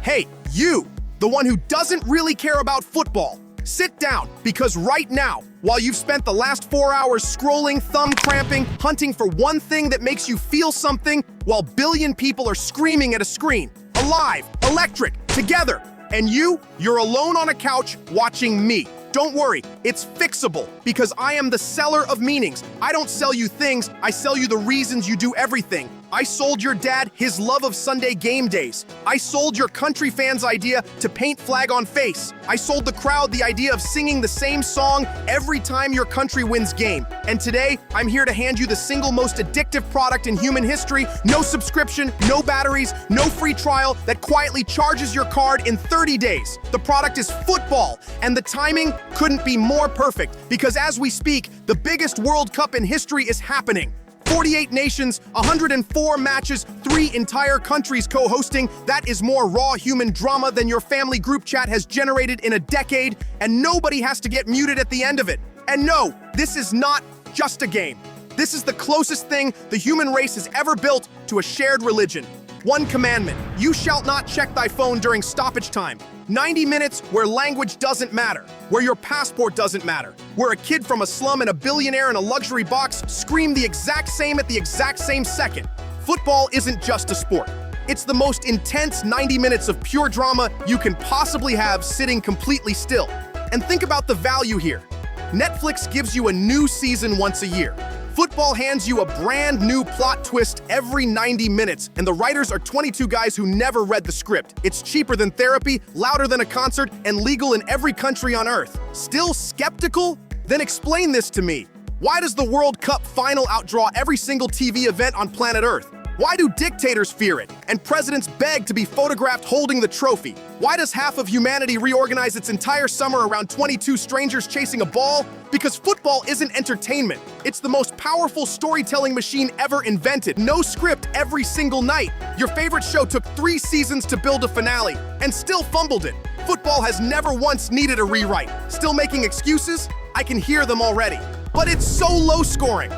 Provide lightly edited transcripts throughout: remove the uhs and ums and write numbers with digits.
Hey, you, the one who doesn't really care about football, sit down, because right now, while you've spent the last 4 hours scrolling, thumb cramping, hunting for one thing that makes you feel something, while billion people are screaming at a screen, alive, electric, together, and you're alone on a couch watching me. Don't worry, it's fixable, because I am the seller of meanings. I don't sell you things, I sell you the reasons you do everything. I sold your dad his love of Sunday game days. I sold your country fans' idea to paint flag on face. I sold the crowd the idea of singing the same song every time your country wins game. And today, I'm here to hand you the single most addictive product in human history. No subscription, no batteries, no free trial that quietly charges your card in 30 days. The product is football, and the timing couldn't be more perfect, because as we speak, the biggest World Cup in history is happening. 48 nations, 104 matches, 3 entire countries co-hosting. That is more raw human drama than your family group chat has generated in a decade, and nobody has to get muted at the end of it. And no, this is not just a game. This is the closest thing the human race has ever built to a shared religion. One commandment: you shalt not check thy phone during stoppage time. 90 minutes where language doesn't matter, where your passport doesn't matter, where a kid from a slum and a billionaire in a luxury box scream the exact same at the exact same second. Football isn't just a sport. It's the most intense 90 minutes of pure drama you can possibly have sitting completely still. And think about the value here. Netflix gives you a new season once a year. Football hands you a brand new plot twist every 90 minutes, and the writers are 22 guys who never read the script. It's cheaper than therapy, louder than a concert, and legal in every country on Earth. Still skeptical? Then explain this to me. Why does the World Cup final outdraw every single TV event on planet Earth? Why do dictators fear it, and presidents beg to be photographed holding the trophy? Why does half of humanity reorganize its entire summer around 22 strangers chasing a ball? Because football isn't entertainment. It's the most powerful storytelling machine ever invented. No script every single night. Your favorite show took 3 seasons to build a finale, and still fumbled it. Football has never once needed a rewrite. Still making excuses? I can hear them already. But it's so low scoring.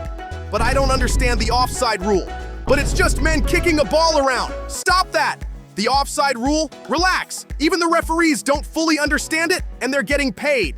But I don't understand the offside rule. But it's just men kicking a ball around. Stop that! The offside rule? Relax. Even the referees don't fully understand it, and they're getting paid.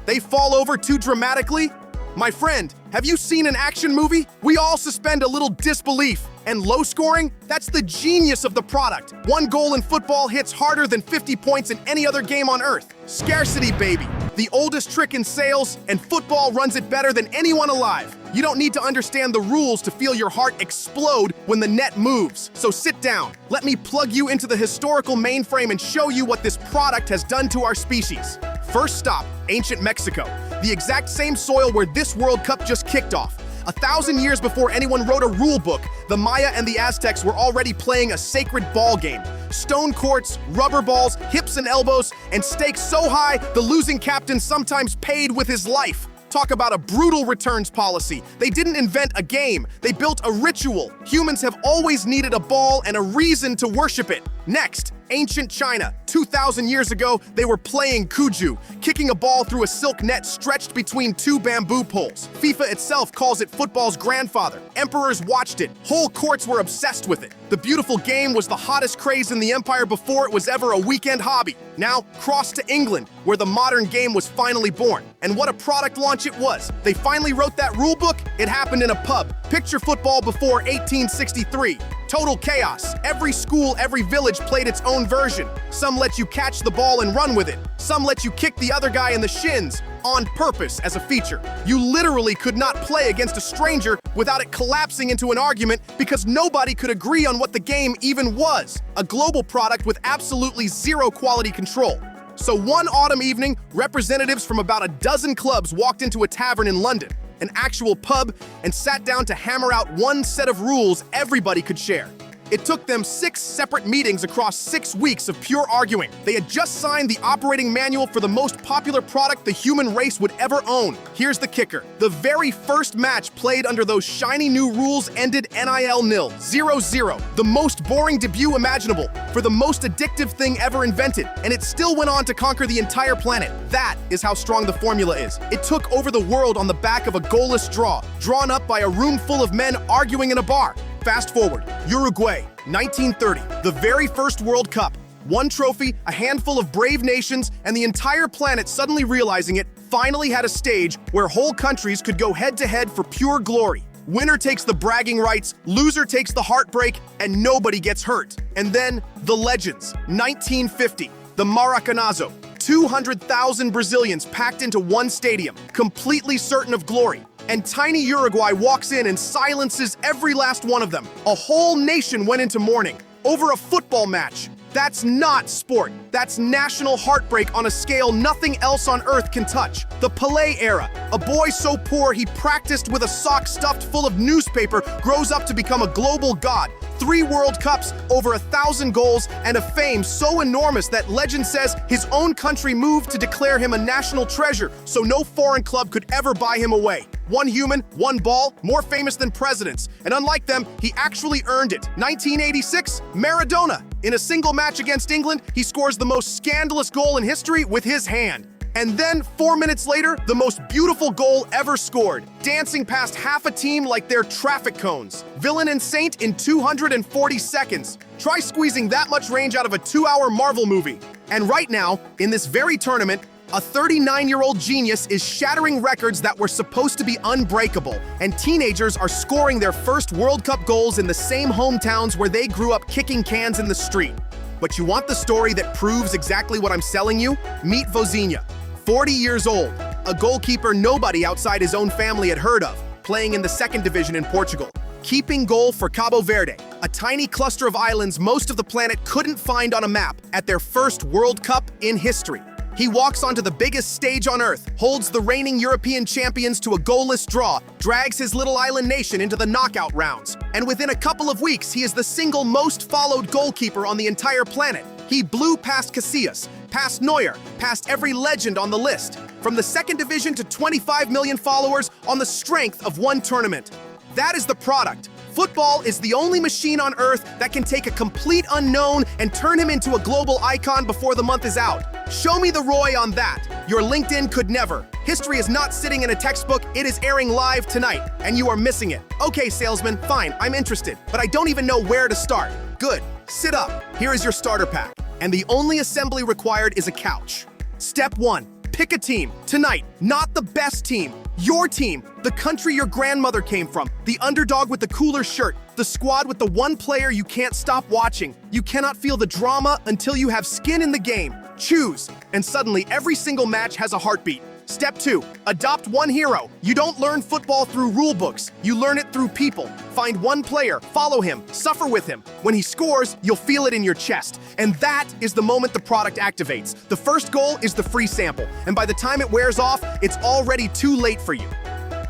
They fall over too dramatically? My friend, have you seen an action movie? We all suspend a little disbelief. And low scoring? That's the genius of the product. 1 goal in football hits harder than 50 points in any other game on Earth. Scarcity, baby. The oldest trick in sales, and football runs it better than anyone alive. You don't need to understand the rules to feel your heart explode when the net moves. So sit down. Let me plug you into the historical mainframe and show you what this product has done to our species. First stop, ancient Mexico. The exact same soil where this World Cup just kicked off. 1,000 years before anyone wrote a rule book, the Maya and the Aztecs were already playing a sacred ball game. Stone courts, rubber balls, hips and elbows, and stakes so high, the losing captain sometimes paid with his life. Talk about a brutal returns policy. They didn't invent a game, they built a ritual. Humans have always needed a ball and a reason to worship it. Next, ancient China. 2,000 years ago, they were playing Cuju, kicking a ball through a silk net stretched between 2 bamboo poles. FIFA itself calls it football's grandfather. Emperors watched it. Whole courts were obsessed with it. The beautiful game was the hottest craze in the empire before it was ever a weekend hobby. Now, cross to England, where the modern game was finally born. And what a product launch it was. They finally wrote that rule book. It happened in a pub. Picture football before 1863. Total chaos. Every school, every village played its own version. Some let you catch the ball and run with it. Some let you kick the other guy in the shins, on purpose as a feature. You literally could not play against a stranger without it collapsing into an argument because nobody could agree on what the game even was. A global product with absolutely zero quality control. So one autumn evening, representatives from about a dozen clubs walked into a tavern in London, an actual pub, and sat down to hammer out one set of rules everybody could share. It took them 6 separate meetings across 6 weeks of pure arguing. They had just signed the operating manual for the most popular product the human race would ever own. Here's the kicker. The very first match played under those shiny new rules ended NIL 0-0. The most boring debut imaginable for the most addictive thing ever invented. And it still went on to conquer the entire planet. That is how strong the formula is. It took over the world on the back of a goalless draw, drawn up by a room full of men arguing in a bar. Fast forward, Uruguay, 1930, the very first World Cup. One trophy, a handful of brave nations, and the entire planet suddenly realizing it finally had a stage where whole countries could go head-to-head for pure glory. Winner takes the bragging rights, loser takes the heartbreak, and nobody gets hurt. And then, the legends. 1950, the Maracanazo. 200,000 Brazilians packed into one stadium, completely certain of glory. And tiny Uruguay walks in and silences every last one of them. A whole nation went into mourning over a football match. That's not sport. That's national heartbreak on a scale nothing else on earth can touch. The Pelé era. A boy so poor he practiced with a sock stuffed full of newspaper grows up to become a global god. 3 World Cups, over 1,000 goals, and a fame so enormous that legend says his own country moved to declare him a national treasure, so no foreign club could ever buy him away. One human, one ball, more famous than presidents. And unlike them, he actually earned it. 1986, Maradona. In a single match against England, he scores the most scandalous goal in history with his hand. And then, 4 minutes later, the most beautiful goal ever scored, dancing past half a team like they're traffic cones. Villain and saint in 240 seconds. Try squeezing that much range out of a 2-hour Marvel movie. And right now, in this very tournament, a 39-year-old genius is shattering records that were supposed to be unbreakable, and teenagers are scoring their first World Cup goals in the same hometowns where they grew up kicking cans in the street. But you want the story that proves exactly what I'm selling you? Meet Vozinha. 40 years old, a goalkeeper nobody outside his own family had heard of, playing in the 2nd division in Portugal. Keeping goal for Cabo Verde, a tiny cluster of islands most of the planet couldn't find on a map, at their first World Cup in history. He walks onto the biggest stage on earth, holds the reigning European champions to a goalless draw, drags his little island nation into the knockout rounds, and within a couple of weeks, he is the single most followed goalkeeper on the entire planet. He blew past Casillas, past Neuer, past every legend on the list, from the 2nd division to 25 million followers on the strength of one tournament. That is the product. Football is the only machine on earth that can take a complete unknown and turn him into a global icon before the month is out. Show me the Roy on that. Your LinkedIn could never. History is not sitting in a textbook, it is airing live tonight, and you are missing it. Okay, salesman, fine, I'm interested, but I don't even know where to start. Good, sit up. Here is your starter pack, and the only assembly required is a couch. Step 1, pick a team. Tonight, not the best team. Your team, the country your grandmother came from, the underdog with the cooler shirt, the squad with the one player you can't stop watching. You cannot feel the drama until you have skin in the game. Choose, and suddenly every single match has a heartbeat. Step 2, adopt one hero. You don't learn football through rule books. You learn it through people. Find one player, follow him, suffer with him. When he scores, you'll feel it in your chest. And that is the moment the product activates. The first goal is the free sample, and by the time it wears off, it's already too late for you.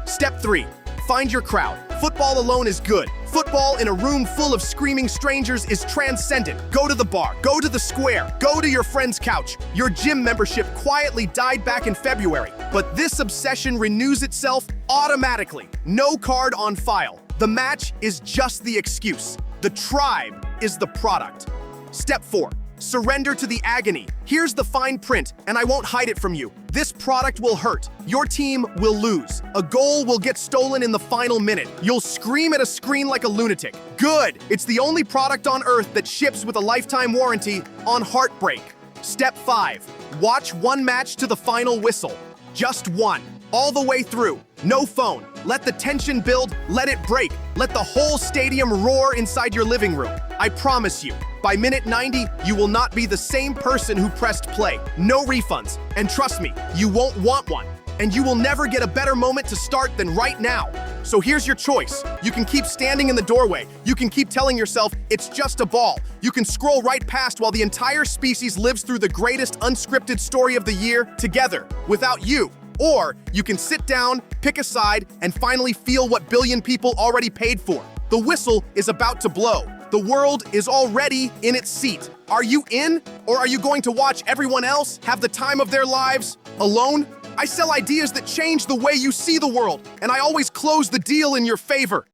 Step 3, find your crowd. Football alone is good. Football in a room full of screaming strangers is transcendent. Go to the bar, go to the square, go to your friend's couch. Your gym membership quietly died back in February, but this obsession renews itself automatically. No card on file. The match is just the excuse. The tribe is the product. Step 4, surrender to the agony. Here's the fine print, and I won't hide it from you. This product will hurt. Your team will lose. A goal will get stolen in the final minute. You'll scream at a screen like a lunatic. Good! It's the only product on earth that ships with a lifetime warranty on heartbreak. Step 5, watch one match to the final whistle. Just one. All the way through. No phone. Let the tension build, let it break. Let the whole stadium roar inside your living room. I promise you, by minute 90, you will not be the same person who pressed play. No refunds. And trust me, you won't want one. And you will never get a better moment to start than right now. So here's your choice. You can keep standing in the doorway. You can keep telling yourself, it's just a ball. You can scroll right past while the entire species lives through the greatest unscripted story of the year together, without you. Or you can sit down, pick a side, and finally feel what billion people already paid for. The whistle is about to blow. The world is already in its seat. Are you in, or are you going to watch everyone else have the time of their lives alone? I sell ideas that change the way you see the world, and I always close the deal in your favor.